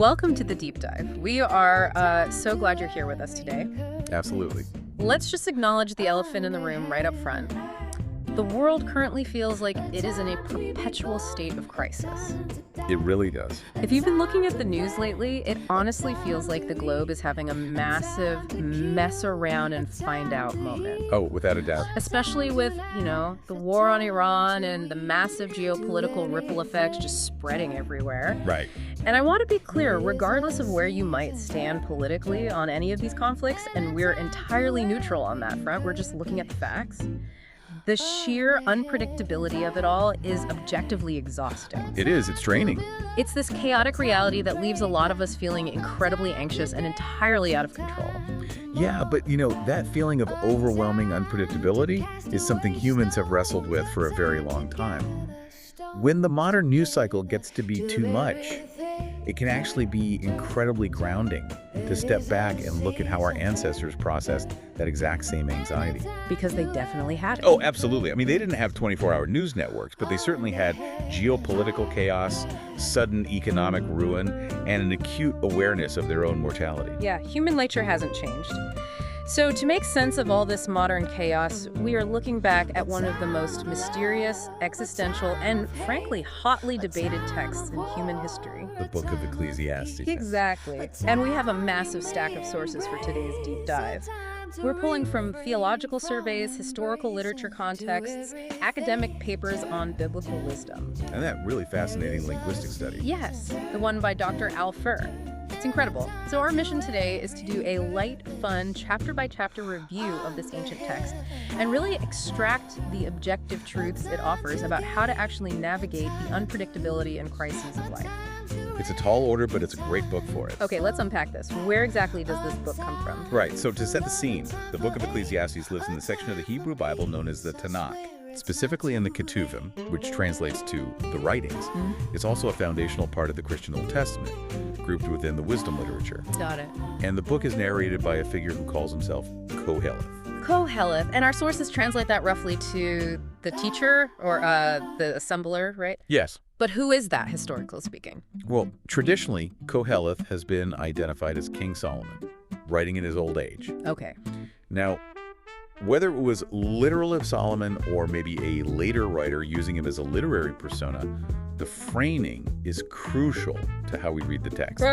Welcome to the Deep Dive. We are so glad you're here with us today. Absolutely. Let's just acknowledge the elephant in the room right up front. The world currently feels like it is in a perpetual state of crisis. It really does. If you've been looking at the news lately, it honestly feels like the globe is having a massive mess around and find out moment. Oh, without a doubt. Especially with, the war on Iran and the massive geopolitical ripple effects just spreading everywhere. Right. And I want to be clear, regardless of where you might stand politically on any of these conflicts, and we're entirely neutral on that front, we're just looking at the facts. The sheer unpredictability of it all is objectively exhausting. It is. It's draining. It's this chaotic reality that leaves a lot of us feeling incredibly anxious and entirely out of control. Yeah, but that feeling of overwhelming unpredictability is something humans have wrestled with for a very long time. When the modern news cycle gets to be too much, it can actually be incredibly grounding to step back and look at how our ancestors processed that exact same anxiety. Because they definitely had it. Oh, absolutely. I mean, they didn't have 24-hour news networks, but they certainly had geopolitical chaos, sudden economic ruin, and an acute awareness of their own mortality. Yeah, human nature hasn't changed. So to make sense of all this modern chaos, we are looking back at one of the most mysterious, existential, and frankly, hotly debated texts in human history. The book of Ecclesiastes. Exactly. And we have a massive stack of sources for today's deep dive. We're pulling from theological surveys, historical literature contexts, academic papers on biblical wisdom. And that really fascinating linguistic study. Yes, the one by Dr. Al Fur. It's incredible. So our mission today is to do a light, fun, chapter-by-chapter review of this ancient text and really extract the objective truths it offers about how to actually navigate the unpredictability and crises of life. It's a tall order, but it's a great book for it. Okay, let's unpack this. Where exactly does this book come from? Right, so to set the scene, the book of Ecclesiastes lives in the section of the Hebrew Bible known as the Tanakh. Specifically in the Ketuvim, which translates to the writings. It's also a foundational part of the Christian Old Testament, grouped within the wisdom literature. Got it. And the book is narrated by a figure who calls himself Koheleth. Koheleth, and our sources translate that roughly to the teacher or the assembler, right? Yes. But who is that, historically speaking? Well, traditionally, Koheleth has been identified as King Solomon, writing in his old age. Okay. Now, whether it was literal of Solomon or maybe a later writer using him as a literary persona, the framing is crucial to how we read the text.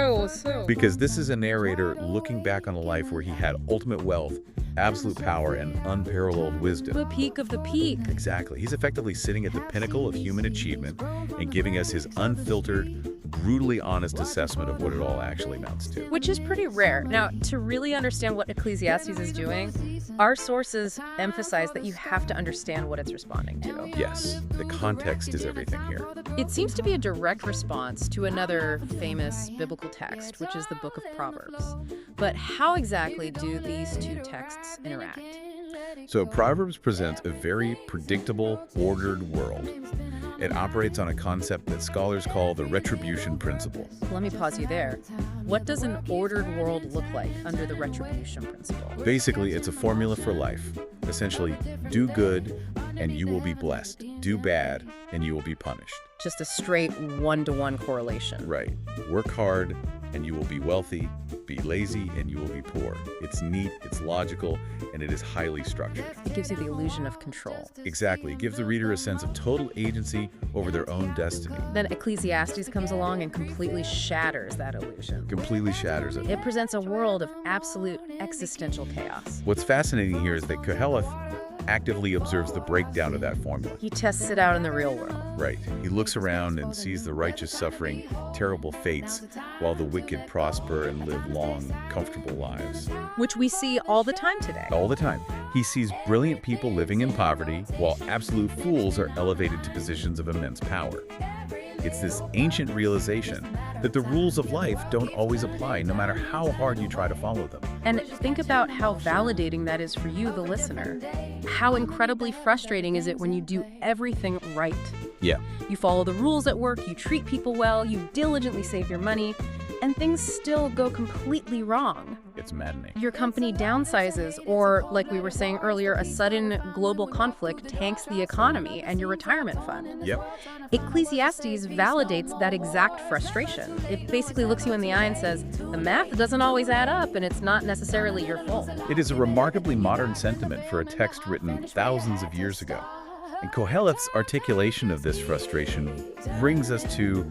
Because this is a narrator looking back on a life where he had ultimate wealth, absolute power, and unparalleled wisdom. The peak of the peak. Exactly. He's effectively sitting at the pinnacle of human achievement and giving us his unfiltered, brutally honest assessment of what it all actually amounts to. Which is pretty rare. Now, to really understand what Ecclesiastes is doing, our sources emphasize that you have to understand what it's responding to. Yes, the context is everything here. It seems to be a direct response to another famous biblical text, which is the book of Proverbs. But how exactly do these two texts interact? So Proverbs presents a very predictable, ordered world. It operates on a concept that scholars call the retribution principle. Let me pause you there. What does an ordered world look like under the retribution principle? Basically, it's a formula for life. Essentially, do good and you will be blessed. Do bad and you will be punished. Just a straight one-to-one correlation. Right. Work hard and you will be wealthy. Be lazy and you will be poor. It's neat, it's logical, and it is highly structured. It gives you the illusion of control. Exactly. It gives the reader a sense of total agency over their own destiny. Then Ecclesiastes comes along and completely shatters that illusion. Completely shatters it. It presents a world of absolute existential chaos. What's fascinating here is that Koheleth actively observes the breakdown of that formula. He tests it out in the real world. Right. He looks around and sees the righteous suffering terrible fates while the wicked prosper and live long, comfortable lives. Which we see all the time today. All the time. He sees brilliant people living in poverty while absolute fools are elevated to positions of immense power. It's this ancient realization that the rules of life don't always apply, no matter how hard you try to follow them. And think about how validating that is for you, the listener. How incredibly frustrating is it when you do everything right? Yeah. You follow the rules at work, you treat people well, you diligently save your money, and things still go completely wrong. It's maddening. Your company downsizes, or, like we were saying earlier, a sudden global conflict tanks the economy and your retirement fund. Yep. Ecclesiastes validates that exact frustration. It basically looks you in the eye and says, the math doesn't always add up, and it's not necessarily your fault. It is a remarkably modern sentiment for a text written thousands of years ago. And Koheleth's articulation of this frustration brings us to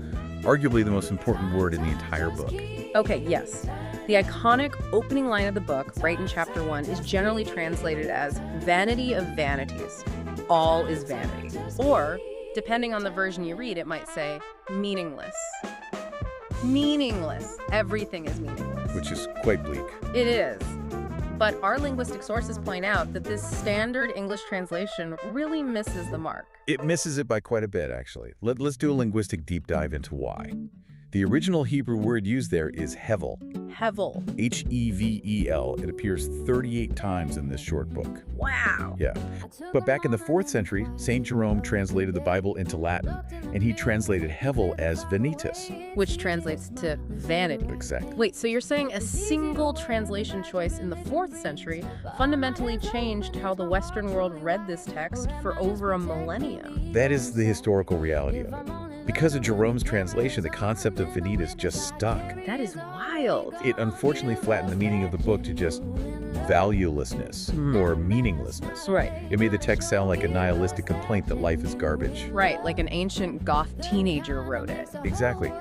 arguably the most important word in the entire book. Okay, yes. The iconic opening line of the book, right in chapter 1, is generally translated as vanity of vanities. All is vanity. Or, depending on the version you read, it might say meaningless. Meaningless. Everything is meaningless. Which is quite bleak. It is. But our linguistic sources point out that this standard English translation really misses the mark. It misses it by quite a bit, actually. Let's do a linguistic deep dive into why. The original Hebrew word used there is Hevel. Hevel. H-E-V-E-L. It appears 38 times in this short book. Wow. Yeah. But back in the 4th century, St. Jerome translated the Bible into Latin, and he translated Hevel as vanitas. Which translates to vanity. Exactly. Wait, so you're saying a single translation choice in the 4th century fundamentally changed how the Western world read this text for over a millennium? That is the historical reality of it. Because of Jerome's translation, the concept of vanitas just stuck. That is wild. It unfortunately flattened the meaning of the book to just valuelessness or meaninglessness. Right. It made the text sound like a nihilistic complaint that life is garbage. Right, like an ancient goth teenager wrote it. Exactly.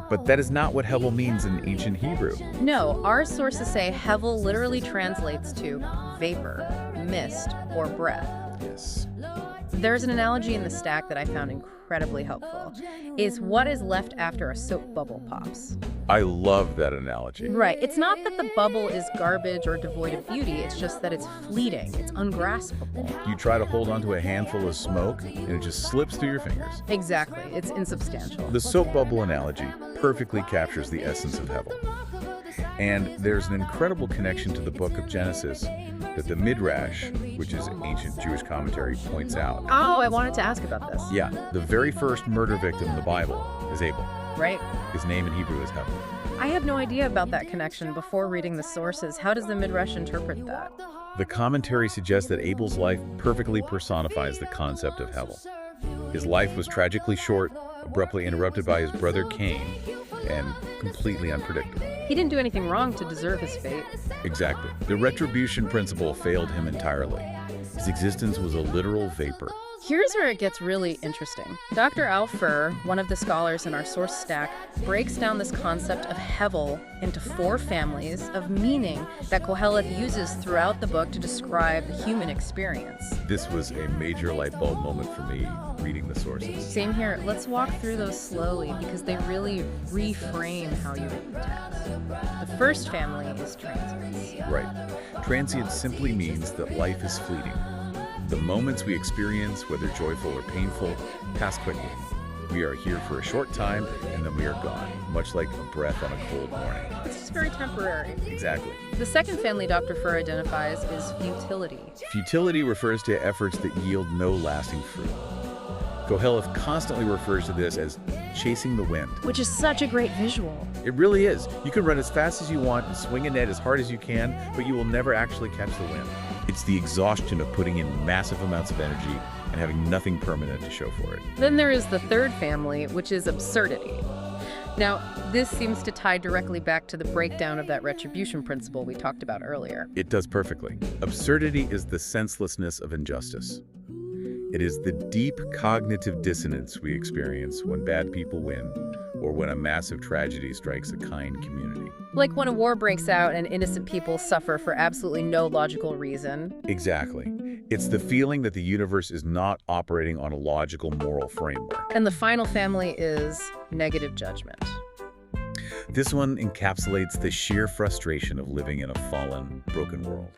But that is not what Hevel means in ancient Hebrew. No, our sources say Hevel literally translates to vapor, mist, or breath. Yes. There's an analogy in the stack that I found incredibly helpful. It's what is left after a soap bubble pops. I love that analogy. Right. It's not that the bubble is garbage or devoid of beauty. It's just that it's fleeting. It's ungraspable. You try to hold onto a handful of smoke, and it just slips through your fingers. Exactly. It's insubstantial. The soap bubble analogy perfectly captures the essence of Hevel. And there's an incredible connection to the book of Genesis that the Midrash, which is an ancient Jewish commentary, points out. Oh, I wanted to ask about this. Yeah, the very first murder victim in the Bible is Abel. Right. His name in Hebrew is Hevel. I had no idea about that connection before reading the sources. How does the Midrash interpret that? The commentary suggests that Abel's life perfectly personifies the concept of Hevel. His life was tragically short, abruptly interrupted by his brother Cain, and completely unpredictable. He didn't do anything wrong to deserve his fate. Exactly. The retribution principle failed him entirely. His existence was a literal vapor. Here's where it gets really interesting. Dr. Alfer, one of the scholars in our source stack, breaks down this concept of Hevel into 4 families of meaning that Koheleth uses throughout the book to describe the human experience. This was a major light bulb moment for me reading the sources. Same here. Let's walk through those slowly because they really reframe how you read the text. The first family is transients. Right. Transient simply means that life is fleeting. The moments we experience, whether joyful or painful, pass quickly. We are here for a short time, and then we are gone, much like a breath on a cold morning. It's just very temporary. Exactly. The second family Dr. Fur identifies is futility. Futility refers to efforts that yield no lasting fruit. Koheleth constantly refers to this as chasing the wind. Which is such a great visual. It really is. You can run as fast as you want and swing a net as hard as you can, but you will never actually catch the wind. It's the exhaustion of putting in massive amounts of energy and having nothing permanent to show for it. Then there is the third family, which is absurdity. Now, this seems to tie directly back to the breakdown of that retribution principle we talked about earlier. It does perfectly. Absurdity is the senselessness of injustice. It is the deep cognitive dissonance we experience when bad people win, or when a massive tragedy strikes a kind community. Like when a war breaks out and innocent people suffer for absolutely no logical reason. Exactly. It's the feeling that the universe is not operating on a logical moral framework. And the final family is negative judgment. This one encapsulates the sheer frustration of living in a fallen, broken world.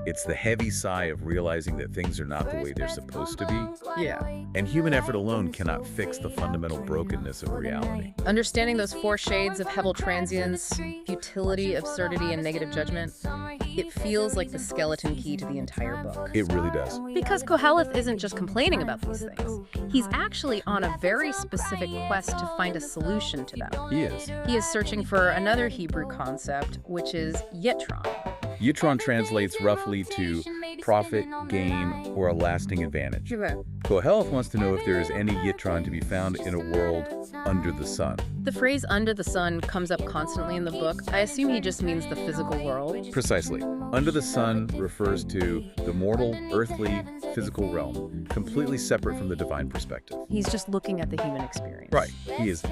It's the heavy sigh of realizing that things are not the way they're supposed to be. Yeah. And human effort alone cannot fix the fundamental brokenness of reality. Understanding those four shades of Hevel transience, futility, absurdity, and negative judgment, it feels like the skeleton key to the entire book. It really does. Because Koheleth isn't just complaining about these things. He's actually on a very specific quest to find a solution to them. He is. He is searching for another Hebrew concept, which is yitron. Yitron translates roughly to profit, gain, or a lasting advantage. Koheleth wants to know if there is any yitron to be found in a world under the sun. The phrase under the sun comes up constantly in the book. I assume he just means the physical world. Precisely. Under the sun refers to the mortal, earthly, physical realm, completely separate from the divine perspective. He's just looking at the human experience. Right. He is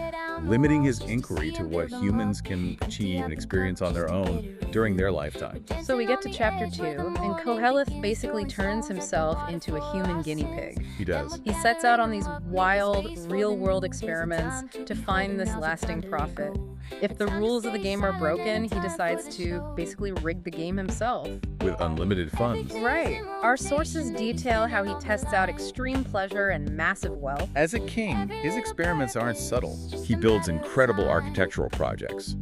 limiting his inquiry to what humans can achieve and experience on their own during their lifetime. So we get to chapter 2, and Koheleth basically turns himself into a human guinea pig. He does. He sets out on these wild, real-world experiments to find this lasting profit. If the rules of the game are broken, he decides to basically rig the game himself. With unlimited funds. Right. Our sources detail how he tests out extreme pleasure and massive wealth. As a king, his experiments aren't subtle. He builds incredible architectural projects.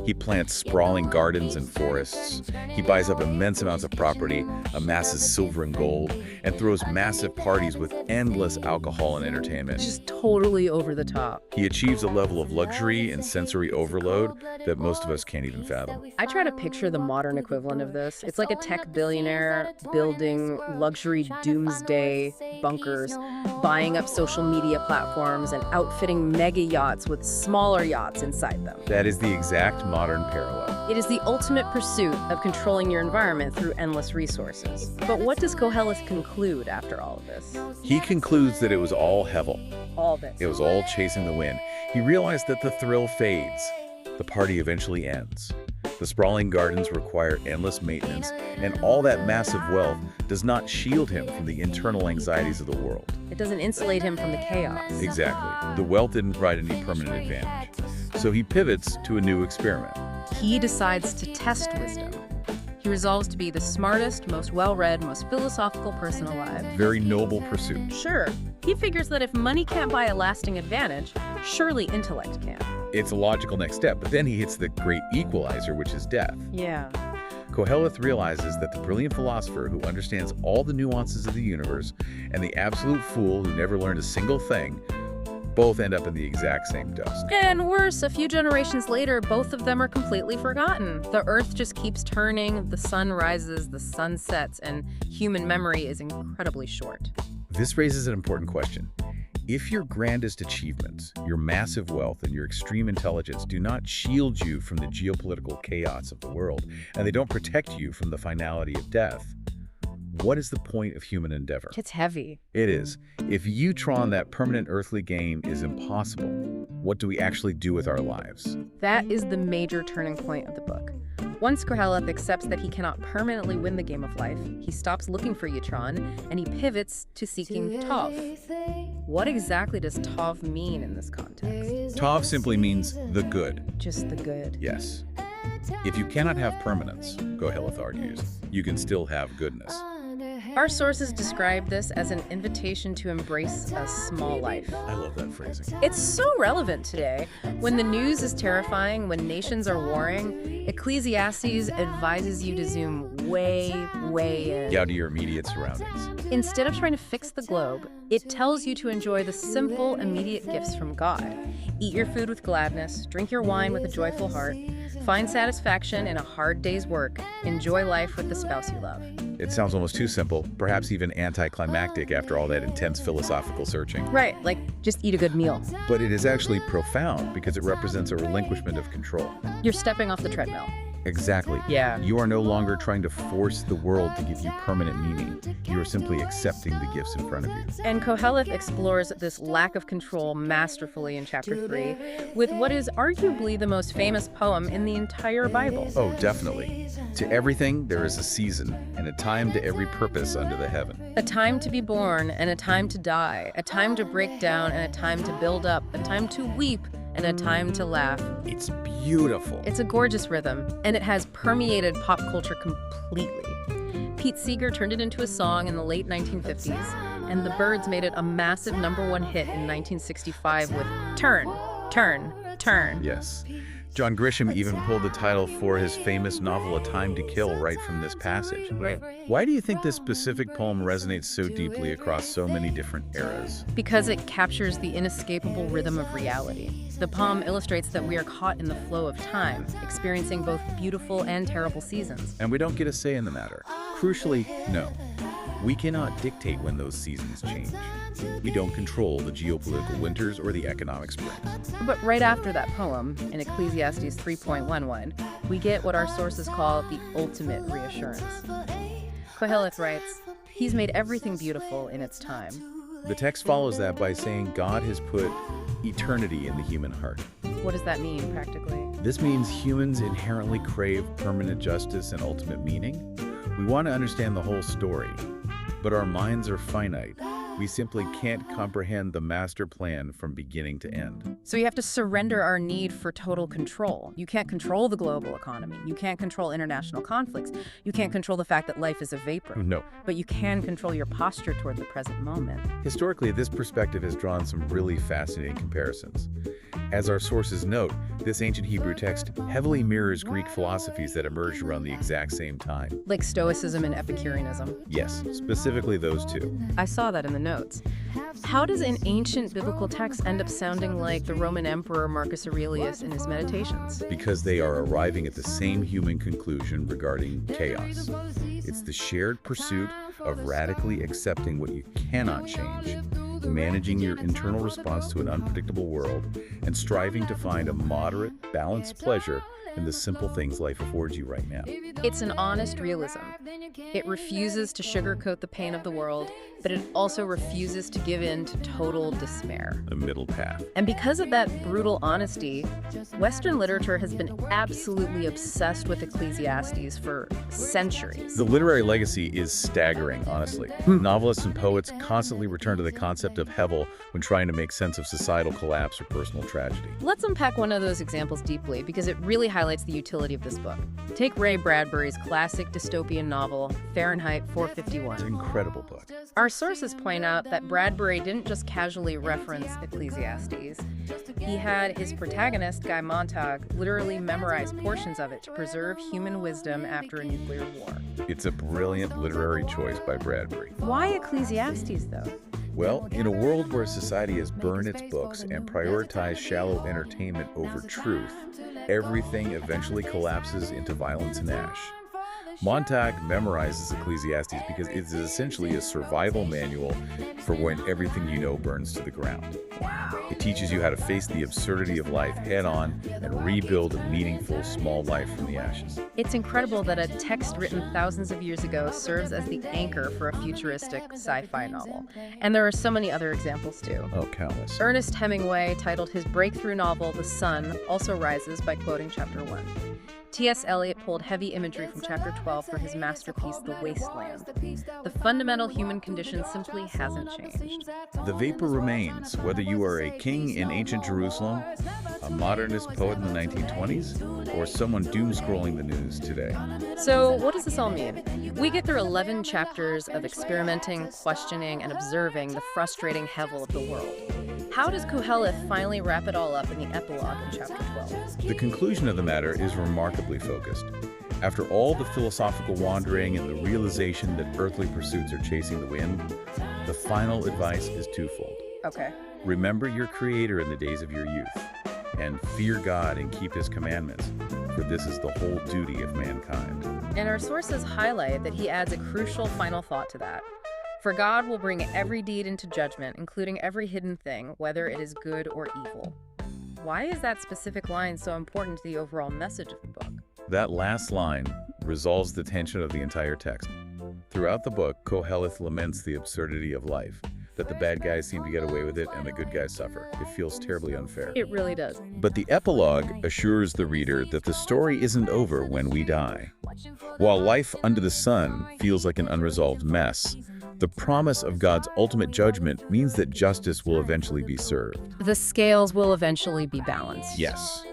He plants sprawling gardens and forests. He buys up immense amounts of property, amasses silver and gold, and throws massive parties with endless alcohol and entertainment. Just totally over the top. He achieves a level of luxury and sensory overload that most of us can't even fathom. I try to picture the modern equivalent of this. It's like a tech billionaire building luxury doomsday bunkers, buying up social media platforms, and outfitting mega yachts with smaller yachts inside them. That is the exact modern parallel. It is the ultimate pursuit of controlling your environment through endless resources. But what does Koheleth conclude after all of this? He concludes that it was all Hevel. All of it. It was all chasing the wind. He realized that the thrill fades. The party eventually ends. The sprawling gardens require endless maintenance, and all that massive wealth does not shield him from the internal anxieties of the world. It doesn't insulate him from the chaos. Exactly. The wealth didn't provide any permanent advantage. So he pivots to a new experiment. He decides to test wisdom. He resolves to be the smartest, most well-read, most philosophical person alive. Very noble pursuit. Sure. He figures that if money can't buy a lasting advantage, surely intellect can. It's a logical next step, but then he hits the great equalizer, which is death. Yeah. Koheleth realizes that the brilliant philosopher who understands all the nuances of the universe and the absolute fool who never learned a single thing both end up in the exact same dust. And worse, a few generations later, both of them are completely forgotten. The earth just keeps turning, the sun rises, the sun sets, and human memory is incredibly short. This raises an important question. If your grandest achievements, your massive wealth, and your extreme intelligence do not shield you from the geopolitical chaos of the world, and they don't protect you from the finality of death, what is the point of human endeavor? It's heavy. It is. If Yitron, that permanent earthly gain, is impossible, what do we actually do with our lives? That is the major turning point of the book. Once Koheleth accepts that he cannot permanently win the game of life, he stops looking for Yitron, and he pivots to seeking Tov. What exactly does Tov mean in this context? Tov simply means the good. Just the good. Yes. If you cannot have permanence, Koheleth argues, you can still have goodness. Our sources describe this as an invitation to embrace a small life. I love that phrasing. It's so relevant today. When the news is terrifying, when nations are warring, Ecclesiastes advises you to zoom way in. Yeah, to your immediate surroundings. Instead of trying to fix the globe, it tells you to enjoy the simple, immediate gifts from God. Eat your food with gladness, drink your wine with a joyful heart, find satisfaction in a hard day's work, enjoy life with the spouse you love. It sounds almost too simple, perhaps even anticlimactic after all that intense philosophical searching. Right, like just eat a good meal. But it is actually profound because it represents a relinquishment of control. You're stepping off the treadmill. Exactly. Yeah. You are no longer trying to force the world to give you permanent meaning. You are simply accepting the gifts in front of you. And Koheleth explores this lack of control masterfully in chapter 3 with what is arguably the most famous poem in the entire Bible. Oh, definitely. To everything there is a season, and a time to every purpose under the heaven. A time to be born and a time to die, a time to break down and a time to build up, a time to weep and a time to laugh. It's beautiful. It's a gorgeous rhythm, and it has permeated pop culture completely. Pete Seeger turned it into a song in the late 1950s, and the Byrds made it a massive #1 hit in 1965 with Turn, Turn, Turn. Yes. John Grisham even pulled the title for his famous novel A Time to Kill right from this passage. Right. Why do you think this specific poem resonates so deeply across so many different eras? Because it captures the inescapable rhythm of reality. The poem illustrates that we are caught in the flow of time, experiencing both beautiful and terrible seasons. And we don't get a say in the matter. Crucially, no. We cannot dictate when those seasons change. We don't control the geopolitical winters or the economic springs. But right after that poem, in Ecclesiastes 3.11, we get what our sources call the ultimate reassurance. Koheleth writes, "He's made everything beautiful in its time." The text follows that by saying God has put eternity in the human heart. What does that mean, practically? This means humans inherently crave permanent justice and ultimate meaning. We want to understand the whole story, but our minds are finite. We simply can't comprehend the master plan from beginning to end. So you have to surrender our need for total control. You can't control the global economy. You can't control international conflicts. You can't control the fact that life is a vapor. No. But you can control your posture toward the present moment. Historically, this perspective has drawn some really fascinating comparisons. As our sources note, this ancient Hebrew text heavily mirrors Greek philosophies that emerged around the exact same time. Like Stoicism and Epicureanism. Yes, specifically those two. I saw that in the notes. How does an ancient biblical text end up sounding like the Roman Emperor Marcus Aurelius in his Meditations? Because they are arriving at the same human conclusion regarding chaos. It's the shared pursuit of radically accepting what you cannot change, managing your internal response to an unpredictable world, and striving to find a moderate, balanced pleasure in the simple things life affords you right now. It's an honest realism. It refuses to sugarcoat the pain of the world, but it also refuses to give in to total despair. The middle path. And because of that brutal honesty, Western literature has been absolutely obsessed with Ecclesiastes for centuries. The literary legacy is staggering, honestly. Novelists and poets constantly return to the concept of Hevel when trying to make sense of societal collapse or personal tragedy. Let's unpack one of those examples deeply because it really highlights the utility of this book. Take Ray Bradbury's classic dystopian novel, Fahrenheit 451. It's an incredible book. Our sources point out that Bradbury didn't just casually reference Ecclesiastes. He had his protagonist, Guy Montag, literally memorize portions of it to preserve human wisdom after a nuclear war. It's a brilliant literary choice by Bradbury. Why Ecclesiastes, though? Well, in a world where society has burned its books and prioritized shallow entertainment over truth, everything eventually collapses into violence and ash. Montag memorizes Ecclesiastes because it is essentially a survival manual for when everything you know burns to the ground. Wow. It teaches you how to face the absurdity of life head-on and rebuild a meaningful, small life from the ashes. It's incredible that a text written thousands of years ago serves as the anchor for a futuristic sci-fi novel. And there are so many other examples, too. Oh, countless. Ernest Hemingway titled his breakthrough novel, The Sun Also Rises, by quoting Chapter 1. T.S. Eliot pulled heavy imagery from Chapter 12 for his masterpiece, The Wasteland. The fundamental human condition simply hasn't changed. The vapor remains, whether you are a king in ancient Jerusalem, a modernist poet in the 1920s, or someone doom-scrolling the news today. So what does this all mean? We get through 11 chapters of experimenting, questioning, and observing the frustrating Hevel of the world. How does Koheleth finally wrap it all up in the epilogue in Chapter 12? The conclusion of the matter is remarkably focused. After all the philosophical wandering and the realization that earthly pursuits are chasing the wind, the final advice is twofold. Okay. Remember your Creator in the days of your youth, and fear God and keep His commandments, for this is the whole duty of mankind. And our sources highlight that he adds a crucial final thought to that. For God will bring every deed into judgment, including every hidden thing, whether it is good or evil. Why is that specific line so important to the overall message of the book? That last line resolves the tension of the entire text. Throughout the book, Koheleth laments the absurdity of life, that the bad guys seem to get away with it and the good guys suffer. It feels terribly unfair. It really does. But the epilogue assures the reader that the story isn't over when we die. While life under the sun feels like an unresolved mess, the promise of God's ultimate judgment means that justice will eventually be served. The scales will eventually be balanced. Yes.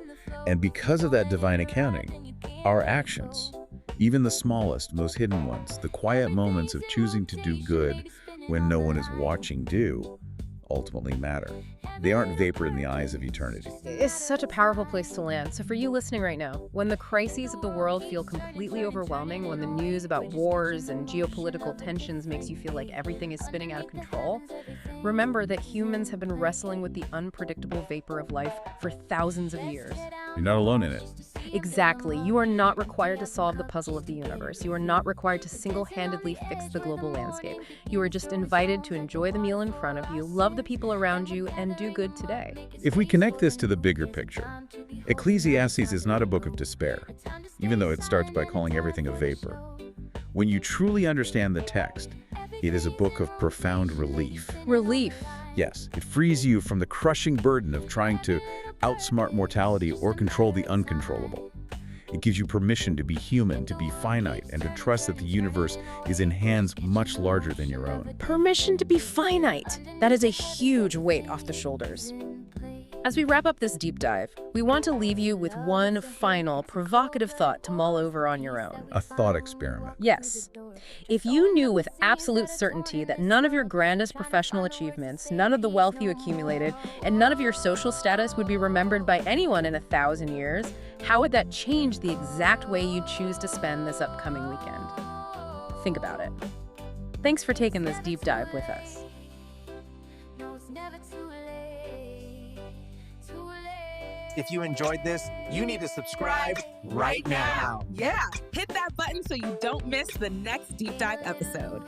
And because of that divine accounting, our actions, Even the smallest, most hidden ones, the quiet moments of choosing to do good when no one is watching do, ultimately matter. They aren't vapor in the eyes of eternity. It's such a powerful place to land. So for you listening right now, when the crises of the world feel completely overwhelming, when the news about wars and geopolitical tensions makes you feel like everything is spinning out of control, remember that humans have been wrestling with the unpredictable vapor of life for thousands of years. You're not alone in it. Exactly. You are not required to solve the puzzle of the universe. You are not required to single-handedly fix the global landscape. You are just invited to enjoy the meal in front of you, love the people around you, and do good today. If we connect this to the bigger picture, Ecclesiastes is not a book of despair, even though it starts by calling everything a vapor. When you truly understand the text, it is a book of profound relief. Relief. Yes, it frees you from the crushing burden of trying to outsmart mortality or control the uncontrollable. It gives you permission to be human, to be finite, and to trust that the universe is in hands much larger than your own. Permission to be finite. That is a huge weight off the shoulders. As we wrap up this deep dive, we want to leave you with one final provocative thought to mull over on your own. A thought experiment. Yes. If you knew with absolute certainty that none of your grandest professional achievements, none of the wealth you accumulated, and none of your social status would be remembered by anyone in 1,000 years, how would that change the exact way you choose to spend this upcoming weekend? Think about it. Thanks for taking this deep dive with us. If you enjoyed this, you need to subscribe right now. Yeah, hit that button so you don't miss the next deep dive episode.